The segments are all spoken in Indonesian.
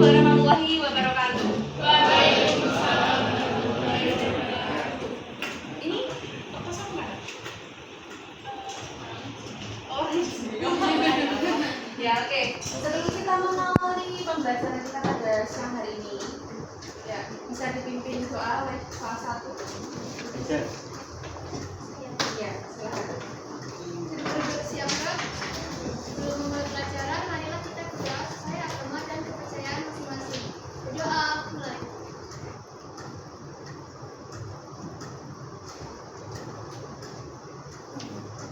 warahmatullahi wabarakatuh. Ini kosong nggak? Oh, ya oke. Sebelum kita mengawali pembelajaran kita pada siang hari ini, ya bisa dipimpin doa oleh salah satu. Ya, silakan. Siapkan. Sebelum memulai pelajaran, marilah kita berdoa sesuai agama dan kepercayaan masing-masing. Berdoa mulai.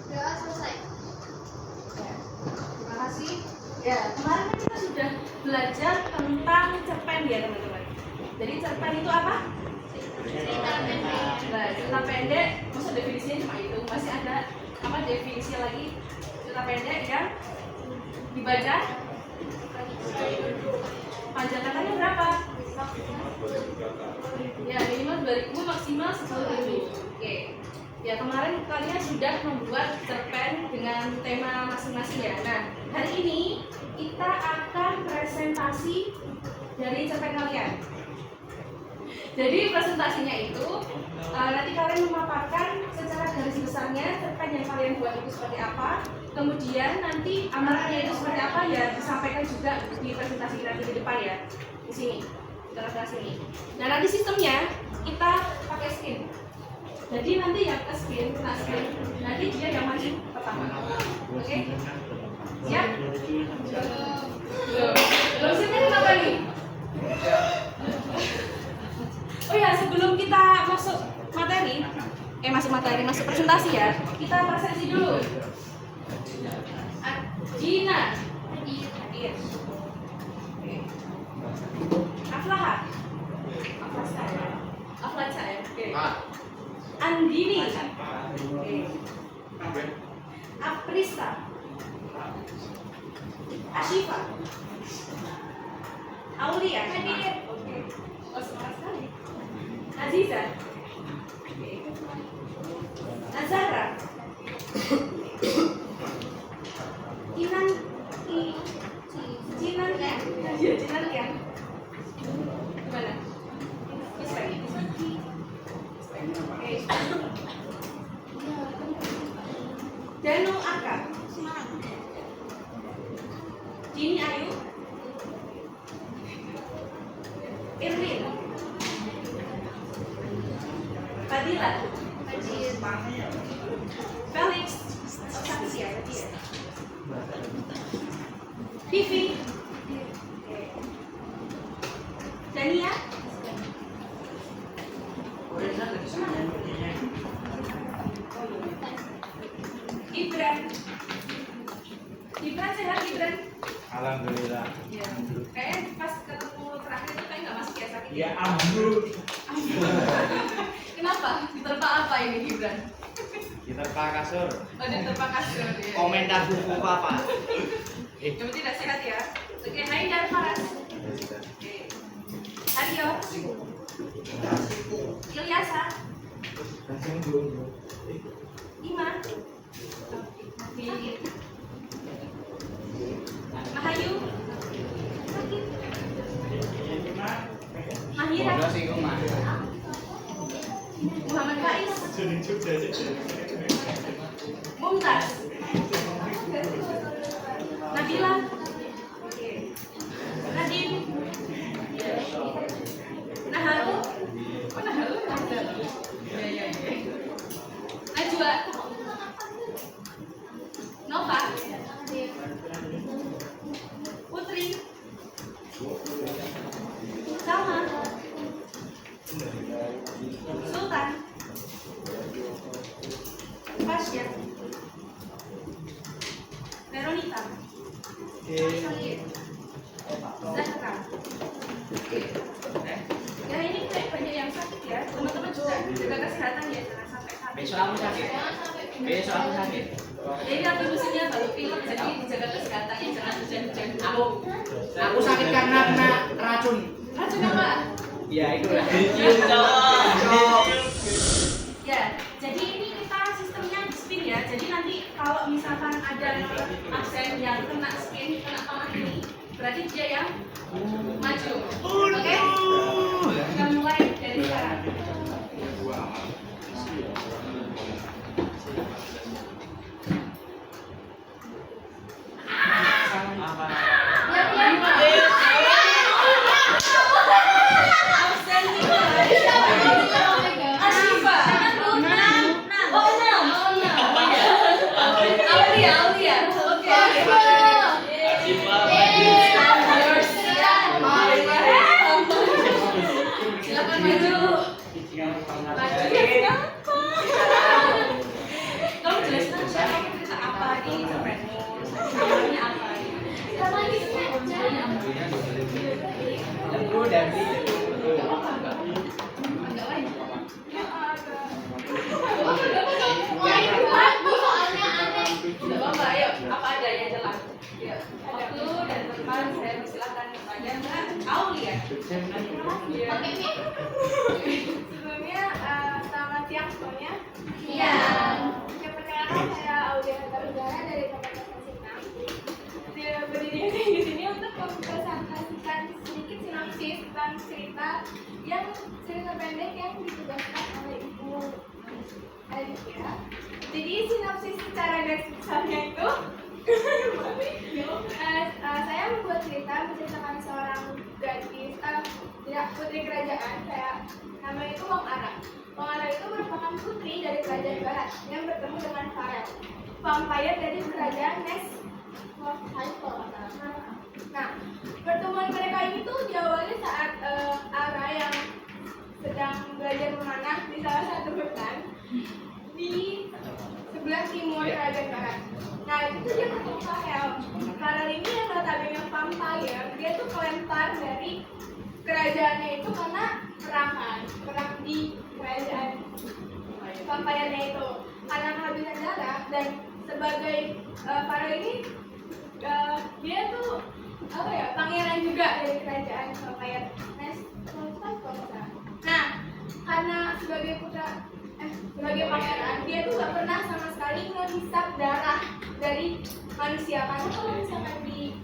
Doa selesai. Ya, terima kasih. Ya, kemarin kan kita sudah belajar tentang cerpen ya teman-teman. Jadi cerpen itu apa? Cerita pendek. Nah, cerita pendek, maksud definisinya cuma itu. Masih ada apa definisi lagi cerita pendek yang dibaca panjang katanya berapa? Ya minimal 2000, maksimal 10.000. Oke. Ya kemarin kalian sudah membuat cerpen dengan tema masing-masing ya. Nah hari ini kita akan presentasi dari cerpen kalian. Jadi presentasinya itu nanti kalian memaparkan secara garis besarnya cerpen yang kalian buat itu seperti apa. Kemudian nanti amalannya itu seperti apa ya disampaikan juga di presentasi nanti di depan ya. Di sini, di tengah sini. Nah nanti sistemnya kita pakai screen. Jadi nanti yang ke screen, kena screen, nanti dia yang maju pertama. Oke? Siap? Belum siap ini apa nih? Oh ya, sebelum kita masuk materi, masuk presentasi ya, kita presentasi dulu. Gina, Hadir, Aflaha, Aflaca ya, oke. Andini, oke. Aprista, Ashifa, Aulia, Hadir, oke. Oh semangat sekali. Aziza, oke. Nazara, Jinan ya, gimana? Oke. Danu Aka, Jini Ayu, Irwin, Fadila, Felix, saksi ya tadi ya. Vivi, Dania, Gibran sehat Gibran? Alhamdulillah. Ya. Kayaknya pas ketemu terakhir itu kayak nggak masuk ya sakit. Ya ampun. Kenapa? Diterpa apa ini Gibran? Diterpa kasur. Oh diterpa kasur ya. Komentar buku apa? Yang penting udah sehat ya. Oke, hai dan Faras. Oke. Aryo. Ilyasa. Ima. Oke. Mahayu. Sakit. Mahira. Muhammad Faiz. Mumtaz. Nabila. Nadine. Naharu. Oh Naharu. Ya. Najwa. Nova. Putri. Salma. Sultan. Fasya. Veronica. Zahra. Ya ini kayak banyak yang sakit ya. Teman-teman juga jaga kesehatan ya, jangan sampai sakit. Besok aku sakit. Jadi atribusinya baru pilek, jadi dijaga kesehatannya, jangan hujan-hujan. Aku sakit karena kena racun. Racun apa? Ya itu lah. Ya, jadi ini kita sistemnya di spin ya. Jadi nanti kalau misalkan ada absen yang kena spin, kena panah ini, berarti dia yang maju. Oke? Kita mulai dari sekarang. Absen nih. Ashifa. Oh, enam. Aulia. Oke. Silakan maju. Maju ya. Kamu jelaskan siapa cerita apa di namanya apa? Lu dari Tidak apa-apa, ayo. Apa adanya jelas. Ya. Waktu dan tempat saya persilakan kepada Mbak Aulia. Sebelumnya selamat siang semuanya. Iya. Yang perkenalkan saya Aulia Tarugara dari Kabupaten Tasik. Berdiri di sini untuk mempresentasikan sedikit sinopsis tentang cerita pendek yang ditugaskan oleh Ibu Alicia. Jadi sinopsis secara garis besarnya itu saya membuat cerita menceritakan seorang gadis putri kerajaan, namanya itu Wang Ara. Wang Ara itu merupakan putri dari kerajaan barat yang bertemu dengan Farel, vampire dari kerajaan Nes. Nah, pertemuan mereka ini tuh diawali saat Ara yang sedang belajar memanah di salah satu hutan di sebelah timur kerajaan barat. Nah, itu dia ketemu Farel. Farel ini yang notabene vampire, dia tuh kelempar dari kerajaannya itu karena perang di kerajaan vampire-nya itu karena kehabisan darah. Dan sebagai Farel ini dia tuh pangeran juga dari kerajaan vampire. Nah, karena sebagai pangeran, dia tuh gak pernah sama sekali ngehisap darah dari manusia. Karena kalau misalkan di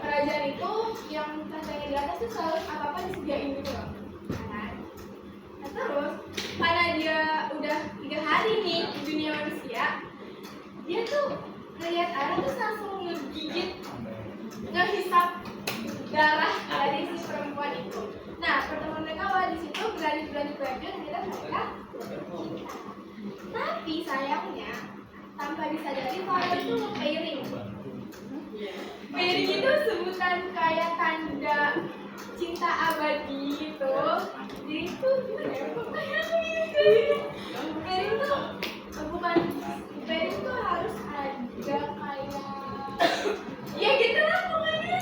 kerajaan itu yang katanya di atas tuh selalu apa-apa disediain gitu loh. Nah, terus karena dia udah 3 hari nih di dunia manusia, dia tuh ngeliat Ara tuh langsung ngehisap darah dari si perempuan itu. Nah, pertemuan mereka awal di situ berlanjut dan akhirnya mereka cinta. Tapi sayangnya tanpa disadari Farel itu nge-pairing. Pairing itu sebutan kayak tanda cinta abadi gitu. Jadi itu gimana ya? Pairing tuh bukan pairing tuh harus ada kayak ya gitu lah pokoknya.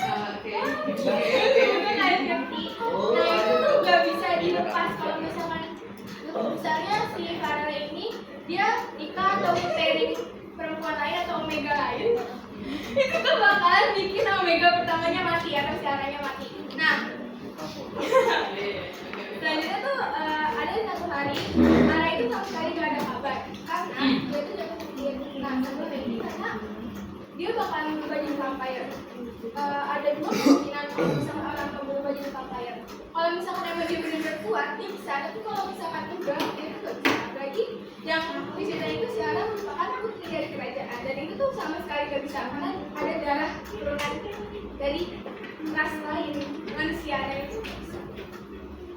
Kayak ngerti. Nah, itu tuh gak bisa dilepas kalau misalkan misalnya si Farel ini dia nikah atau pairing perempuan lain atau omega lain, itu tuh bakalan bikin omega pertamanya mati atau siarannya mati. Nah, selanjutnya tuh ada satu hari Ara itu sama sekali gak ada kabar karena dia tuh jatuh sakit. Nah, sebelum ini karena dia bakalan berubah jadi vampire. Ada 2 kemungkinan kalau misalkan orang berubah jadi vampire. Kalau misalkan emang dia benar-benar kuat, dia bisa. Tapi kalau misalkan enggak, dia tuh gak bisa. Apalagi yang di cerita itu si Ara merupakan putri dari kerajaan, dan itu tuh sama sekali gak bisa karena ada darah turunan dari ras lain manusia, dan itu gak bisa.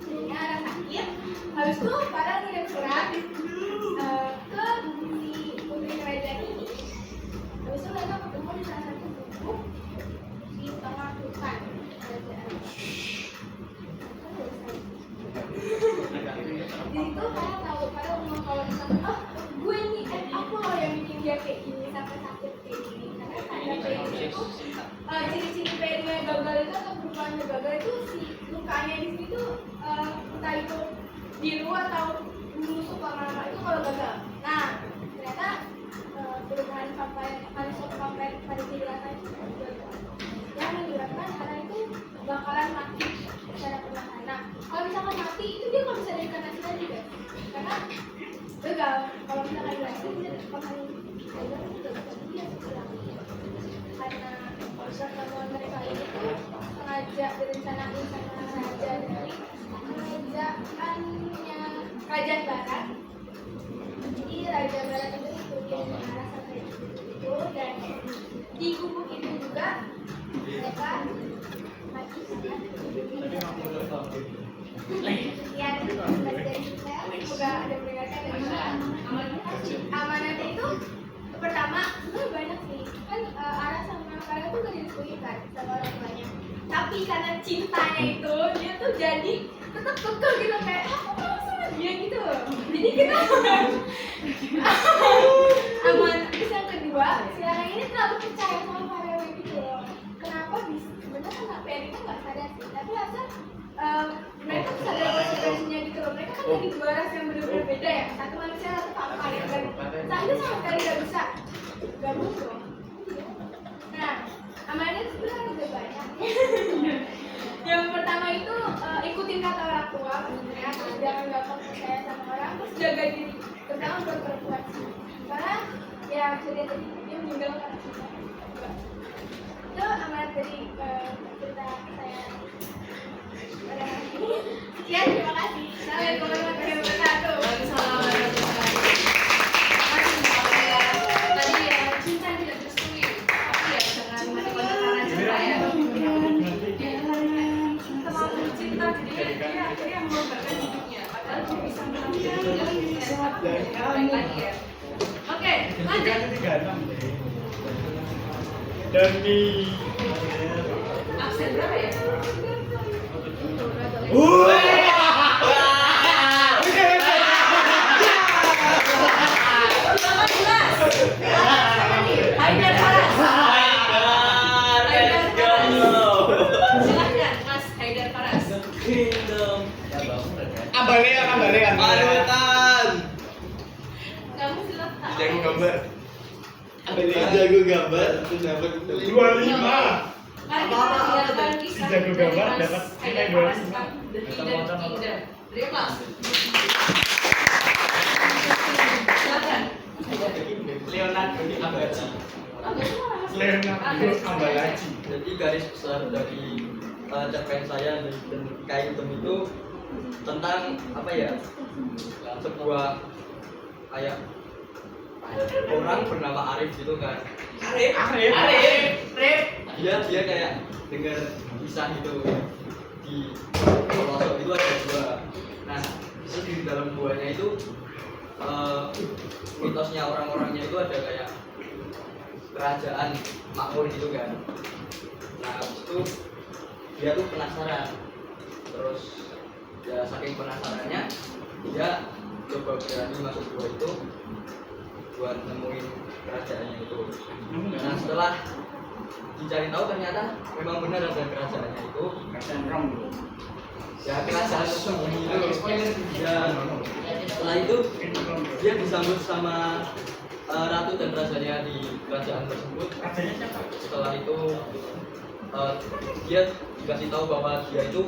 Jadinya Ara sakit. Habis itu Farel ngirim surat ke si putri kerajaan ini. Habis itu mereka ketemu di salah satu gubuk di tengah hutan kerajaan. Di situ Farel ngomong kalau misalkan gue nih aku loh yang bikin dia kayak gini sampai sakit kayak gini. Karena tanda pairing itu ciri-ciri pairingnya gagal itu atau perubahannya gagal itu si lukanya di sini tuh entah itu biru atau menusuk lama-lama itu kalau gagal. Nah, ternyata perubahan vampire pada diri Ara itu yang menyebabkan Ara itu bakalan mati secara perlahan. Nah, kalau misalkan mati itu dia nggak bisa reinkarnasi lagi guys, karena gagal. Kalau misalkan berhasil dia bakalan gagal juga bisa dia sekarang karena pertemuan mereka ini tuh tidak direncanain sama raja dari kerajaan barat. Jadi raja barat itu ikutin arah sampai itu, dan di gubuk itu juga mereka mati sana. Sekian dari kita, semoga ada mendengarkan dan amanat itu pertama itu banyak sih kan, arah sama Farel tuh gak direstuin kan sama orang tuanya, tapi karena cintanya itu dia tuh jadi tetap kekeh gitu, kayak aku mau sama dia gitu loh. Jadi kita aman. Terus yang kedua, si Lara ini terlalu percaya sama Farel gitu loh. Kenapa bisa? Sebenarnya kan Peri itu nggak sadar sih, tapi rasa mereka tuh sadar konsekuensinya gitu loh. Mereka kan dari dua ras yang benar-benar beda ya, satu manusia satu vampir ya kan. Saat itu sama sekali nggak bisa gabung dong. Nah, amannya itu sebenarnya udah banyak. Yang pertama itu ikutin kata orang tua, maksudnya jangan gampang percaya sama orang, terus jaga diri, terutama buat perempuan sih. Karena ya bisa dia tadi dia meninggal karena cinta. Itu amanat dari cerita saya pada hari ini. Sekian, terima kasih. Assalamualaikum warahmatullahi wabarakatuh. Waalaikumsalam warahmatullahi wabarakatuh. Tadi ya cinta tidak direstui, tapi ya jangan mati karena cinta ya. Terlalu cinta jadi dia akhirnya mengorbankan hidupnya, padahal dia bisa menampilkan yang baik lagi ya. Oke, lanjut. Demi Absen berapa ya? Haidar Faras. Silahkan Mas Haidar Faras. Ambalean. Kamu silahkan. jago gambar. Jago gambar itu dapat 25. Mari kita dengarkan kisah Si jago dari gambar Mas dapat Haidar nilai Faras 25. tentang The Hidden Kingdom. Beri kelas. Silakan. Leonardo di Abaci. Leonardo Ambalaji. Jadi garis besar dari cerpen saya dan kain hitam itu tentang apa ya, sebuah kayak orang bernama Arif gitu kan. Arif. Dia kayak dengar kisah gitu di pelosok itu ada gua. Nah, terus di dalam guanya itu mitosnya orang-orangnya itu ada kayak kerajaan makmur gitu kan. Nah, habis itu dia tuh penasaran, terus ya saking penasarannya dia coba berani masuk gua itu buat nemuin kerajaannya itu. Nah, setelah dicari tahu ternyata memang benar ada kerajaannya itu. Ya, kerajaan tersembunyi itu. Ya, setelah itu dia disambut sama ratu dan rajanya di kerajaan tersebut. Setelah itu dia dikasih tahu bahwa dia itu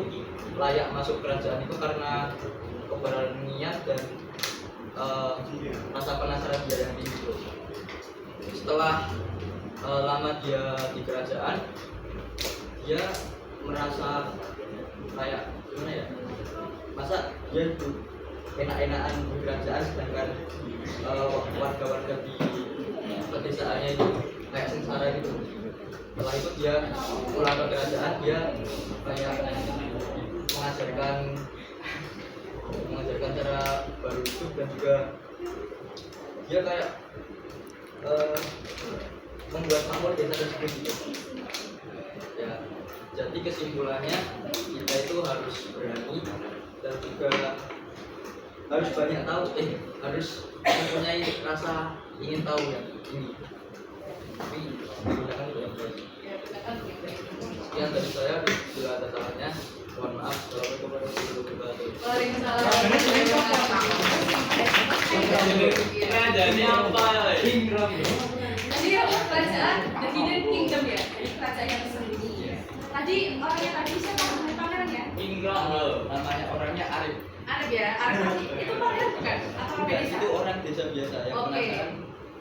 layak masuk kerajaan itu karena keberanian dan rasa penasaran dia yang tinggi itu. Setelah lama dia di kerajaan, dia merasa kayak gimana ya, masa dia itu enak-enakan di kerajaan sedangkan warga-warga di pedesaannya itu kayak sengsara gitu. Setelah itu dia pulang ke kerajaan, dia kayak mengajarkan cara baru hidup dan juga dia kayak membuat makmur desa tersebut gitu. Ya, jadi kesimpulannya kita itu harus berani dan juga harus banyak tahu, harus mempunyai rasa ingin tahu yang tinggi. Tapi digunakan itu yang baik. Sekian dari saya, bila ada salahnya mohon maaf. Assalamualaikum warahmatullahi wabarakatuh. Waalaikumsalam. Kerajaan apa? Ingram. Tadi kerajaan The Hidden Kingdom ya, jadi kerajaan yang tersembunyi. Tadi orangnya tadi siapa namanya, pangeran ya? Ingram, namanya orangnya Arif. Arif ya, Arif tadi itu pangeran bukan? Atau orang Bukan, desa? itu orang desa biasa yang Oke. penasaran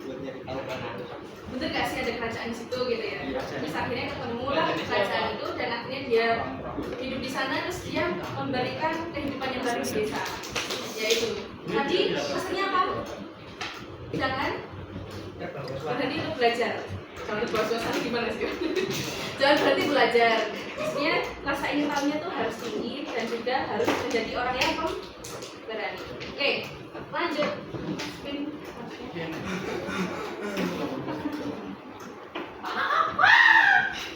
buat nyari tahu kan itu. Bener gak sih ada kerajaan di situ gitu ya? Iya. Terus akhirnya ketemu lah kerajaan itu dan akhirnya dia hidup di sana terus dia memberikan kehidupan yang baru di desa, yaitu tadi pesannya apa? Jangan berhenti untuk belajar. Jangan buat suasana gimana sih? Jangan berhenti belajar. Maksudnya rasa ingin tahunya tuh harus tinggi dan juga harus menjadi orang yang berani. Oke, lanjut.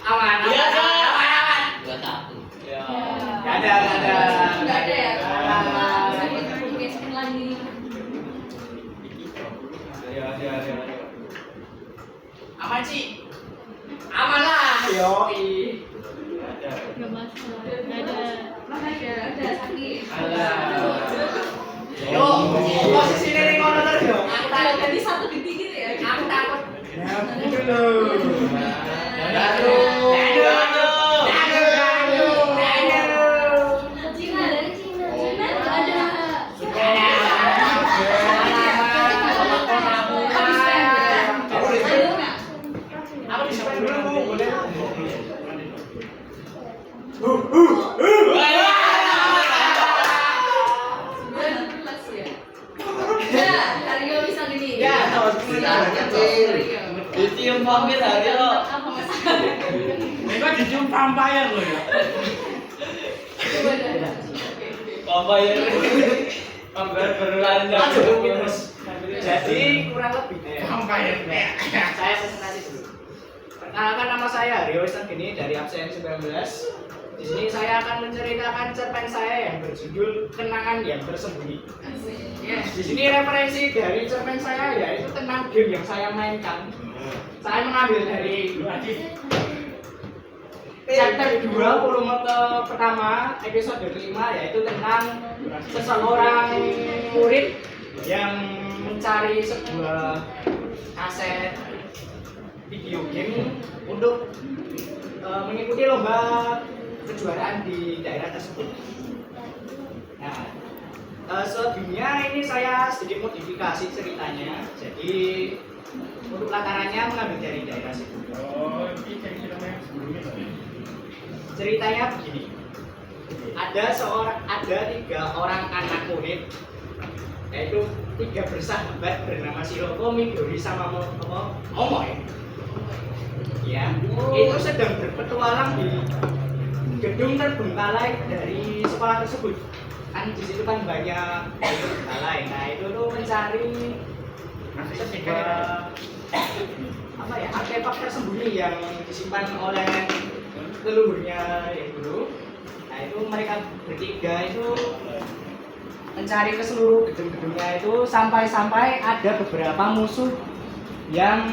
Aman. Iya, Aman. 21. Ya. Nggak Nggak ada. Nggak ada ya? Nggak ada. Oke, spin lagi. Ada. Aman sih. Aman lah. Yoi. Ada. Ada sakit. Ada. Yo, posisi ini ngono terus yo. Aku Kalau takut. tadi satu gede gitu ya? Aku takut. Ya, itu loh. Cina dari Cina. Cina ada. Aku di-spend dulu, boleh? Ya. Ya, Aryo bisa gini. Ya, tahu. Dicium vampir Aryo. Apa mas? Ini kok dicium vampire loh ya. Coba dah. Vampir. Vampir berulang Lanjut, terus. Jadi kurang lebih Vampire. saya presentasi dulu. Perkenalkan, nama saya Rio Gini dari absen 19. Di sini saya akan menceritakan cerpen saya yang berjudul Kenangan yang Tersembunyi. Ya. Di sini referensi dari cerpen saya yaitu tentang game yang saya mainkan. Saya mengambil dari chapter 2 volume pertama episode kelima, yaitu tentang seseorang murid yang mencari sebuah kaset video game untuk mengikuti lomba kejuaraan di daerah tersebut. Nah, selebihnya ini saya sedikit modifikasi ceritanya. Jadi untuk latarannya mengambil dari daerah situ. Oh, ini cerita yang sebelumnya loh. Ceritanya begini. Ada 3 orang anak murid, yaitu 3 bersahabat bernama Shiroko, Midori, sama Momoe. Ya, itu sedang berpetualang di gedung terbengkalai dari sekolah tersebut. Kan di situ kan banyak terbengkalai. Nah, itu tuh mencari sebuah artefak tersembunyi yang disimpan oleh leluhurnya yang dulu. Nah, itu mereka bertiga itu mencari ke seluruh gedung-gedungnya itu sampai ada beberapa musuh yang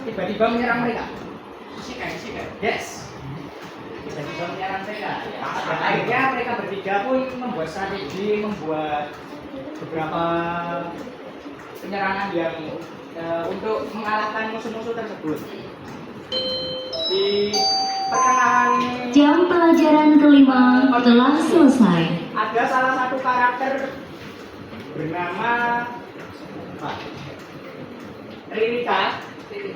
tiba-tiba menyerang mereka. Sikai. Yes. Tiba-tiba menyerang mereka. Dan akhirnya mereka bertiga pun membuat strategi, membuat beberapa penyerangan yang untuk mengalahkan musuh-musuh tersebut. Di pertengahan Jam pelajaran kelima telah selesai. ada salah satu karakter bernama Ririka,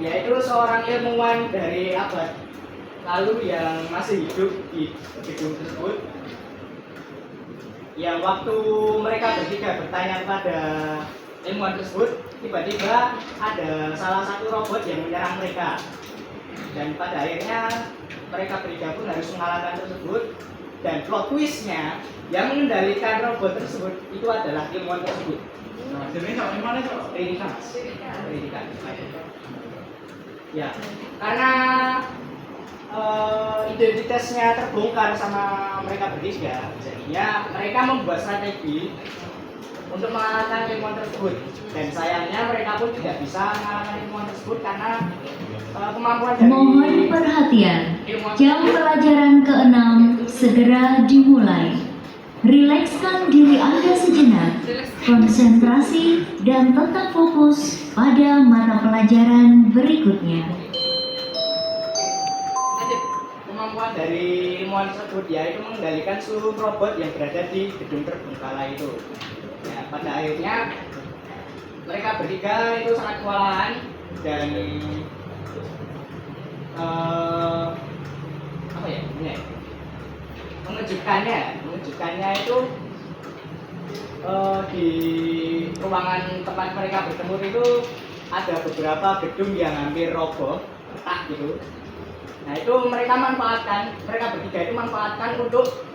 yaitu seorang ilmuwan dari abad lalu yang masih hidup di gedung tersebut. Yang waktu mereka bertiga bertanya kepada ilmuwan tersebut, tiba-tiba ada salah satu robot yang menyerang mereka. Dan pada akhirnya mereka bertiga pun harus mengalahkan tersebut. Dan plot twistnya, yang mengendalikan robot tersebut itu adalah ilmuwan tersebut. Nah, jadi sampai mana tuh? Ririka. Ya, karena identitasnya terbongkar sama mereka bertiga, jadinya mereka membuat strategi untuk mengalahkan ilmuwan tersebut. Dan sayangnya mereka pun tidak bisa mengalahkan ilmuwan tersebut karena kemampuan dari Mohon perhatian. ilmuwan Jam pelajaran ke-6 segera dimulai. Rilekskan diri Anda sejenak. Konsentrasi dan tetap fokus pada mata pelajaran berikutnya. Lanjut. kemampuan dari ilmuwan tersebut yaitu mengendalikan seluruh robot yang berada di gedung terbengkalai itu. Ya, pada akhirnya mereka bertiga itu sangat kewalahan dan mewujudkannya itu di ruangan tempat mereka bertemu itu ada beberapa gedung yang hampir roboh, retak gitu. Nah itu mereka bertiga itu manfaatkan untuk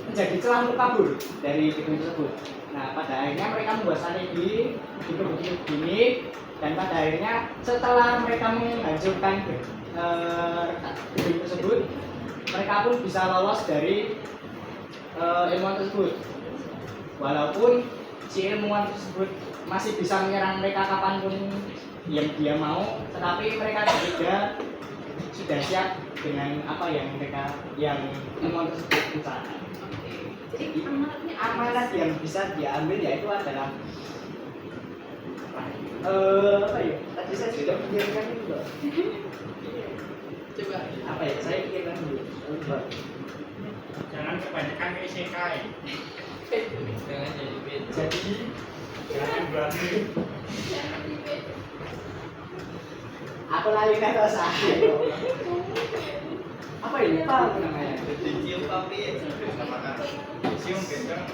menjadi celah untuk kabur dari gedung tersebut. Nah pada akhirnya mereka membuat strategi begitu gini, dan pada akhirnya setelah mereka menghancurkan gedung tersebut, mereka pun bisa lolos dari ilmuwan tersebut. Walaupun si ilmuwan tersebut masih bisa menyerang mereka kapanpun yang dia mau, tetapi mereka juga sudah siap dengan apa yang ilmuwan tersebut rencanakan. Jadi amanat yang bisa diambil yaitu adalah apa ya? Tadi saya sudah pikirkan itu loh. Coba. Apa ya? Saya pikirkan dulu. Jangan kebanyakan isekai. Jangan jadi beda. Jadi Jangan berani. aku lagi kata saya. Apa ini? Lupa aku namanya. Cium papi. Siung gendong.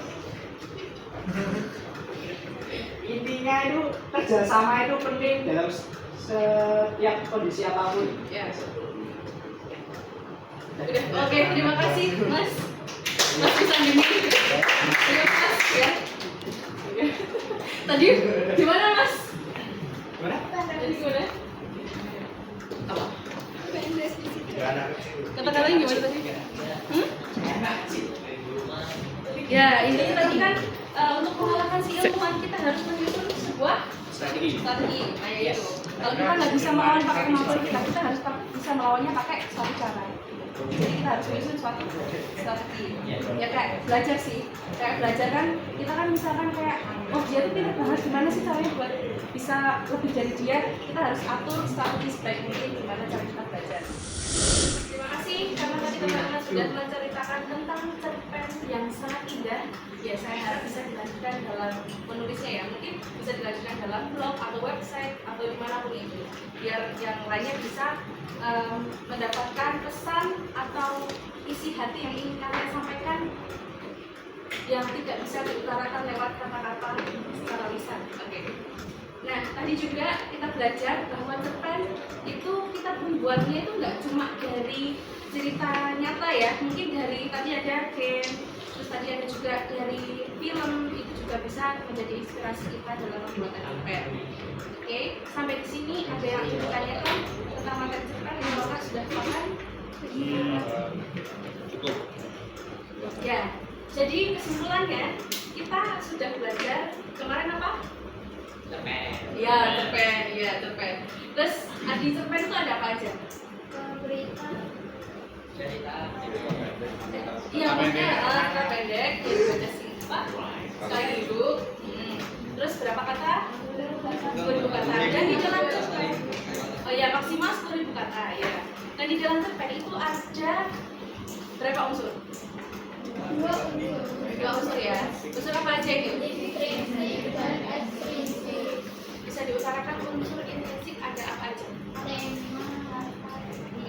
Intinya itu kerjasama itu penting dalam setiap kondisi apapun. Ya. Udah, oke, terima kasih Mas. Mas bisa ini. Terima kasih ya. Tadi gimana Mas? Gimana? Tadi gimana? Apa? Jangan kecil. Kata-katanya gimana tadi? Ya, intinya tadi kan untuk mengalahkan si ilmuwan kita harus menyusun sebuah Strategi. strategi. Nah, ya itu. Kalau kita nggak bisa melawan pakai kemampuan kita harus bisa melawannya pakai suatu cara. Jadi kita harus menyusun suatu strategi. Ya kayak belajar sih. Kayak belajar kan, kita kan misalkan kayak, oh dia tuh pintar banget, gimana sih caranya buat bisa lebih dari dia? Kita harus atur strategi sebaik mungkin gimana cara kita belajar. Terima kasih karena tadi teman-teman sudah menceritakan tentang cerpen yang sangat indah. Ya, saya harap bisa dilanjutkan dalam menulisnya ya. Mungkin bisa dilanjutkan dalam blog atau website atau dimanapun itu. Biar yang lainnya bisa mendapatkan pesan atau isi hati yang ingin kalian sampaikan yang tidak bisa diutarakan lewat kata-kata secara lisan. Oke. Nah, tadi juga kita belajar bahwa cerpen itu kita membuatnya itu nggak cuma dari cerita nyata ya, mungkin dari tadi ada game, terus tadi ada juga dari film, itu juga bisa menjadi inspirasi kita dalam membuat cerpen. Oke, sampai di sini ada yang ingin ditanyakan tentang materi cerpen yang Bapak sudah paham? Cukup. Ya, jadi kesimpulannya kita sudah belajar kemarin apa? Cerpen. Ya, cerpen. Terus di cerpen itu ada apa aja? Berita. Cerita. Iya, maksudnya cerita pendek, jadi baca singkat, sekali dulu. Terus berapa kata? 10.000 kata. Dan di dalam cerpen, oh ya maksimal 10.000 kata ya. Dan di dalam cerpen itu ada berapa unsur? Dua unsur ya. Unsur apa aja itu? Bisa diutarakan unsur intrinsik ada apa aja?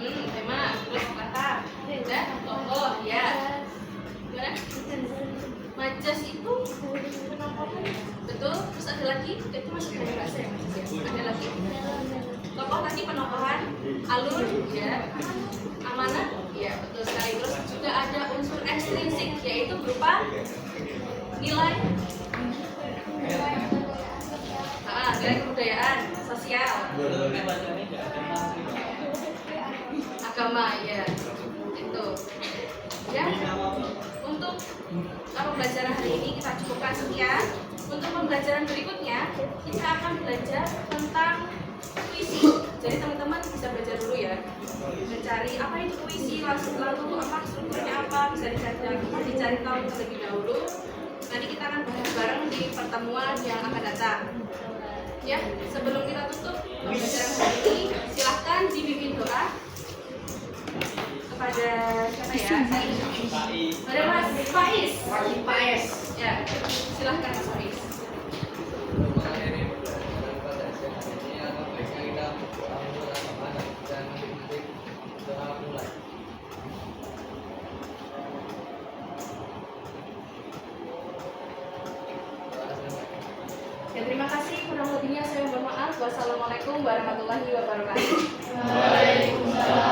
Tema, terus kata, dan tokoh ya. Gimana? Majas itu betul. Terus ada lagi, itu masuk dari bahasa ya Mas ya. Ada lagi. Tokoh tadi penokohan, alur ya, amanat ya betul sekali. Terus juga ada unsur ekstrinsik yaitu berupa nilai, nilai kebudayaan, sosial, agama ya itu ya. Untuk pembelajaran hari ini kita cukupkan sekian. Untuk pembelajaran berikutnya kita akan belajar tentang puisi. Jadi teman-teman bisa belajar dulu ya, mencari apa itu puisi, lalu apa strukturnya apa, bisa dicari tahu terlebih dahulu. Nanti kita akan bahas bareng di pertemuan yang akan datang. Ya, sebelum kita tutup pembelajaran hari ini, silahkan dibimbing doa kepada siapa ya? Pada Mas Faiz. Ya, silahkan Mas Faiz. terima kasih, kurang lebihnya saya mohon maaf. Wassalamualaikum warahmatullahi wabarakatuh. Waalaikumsalam.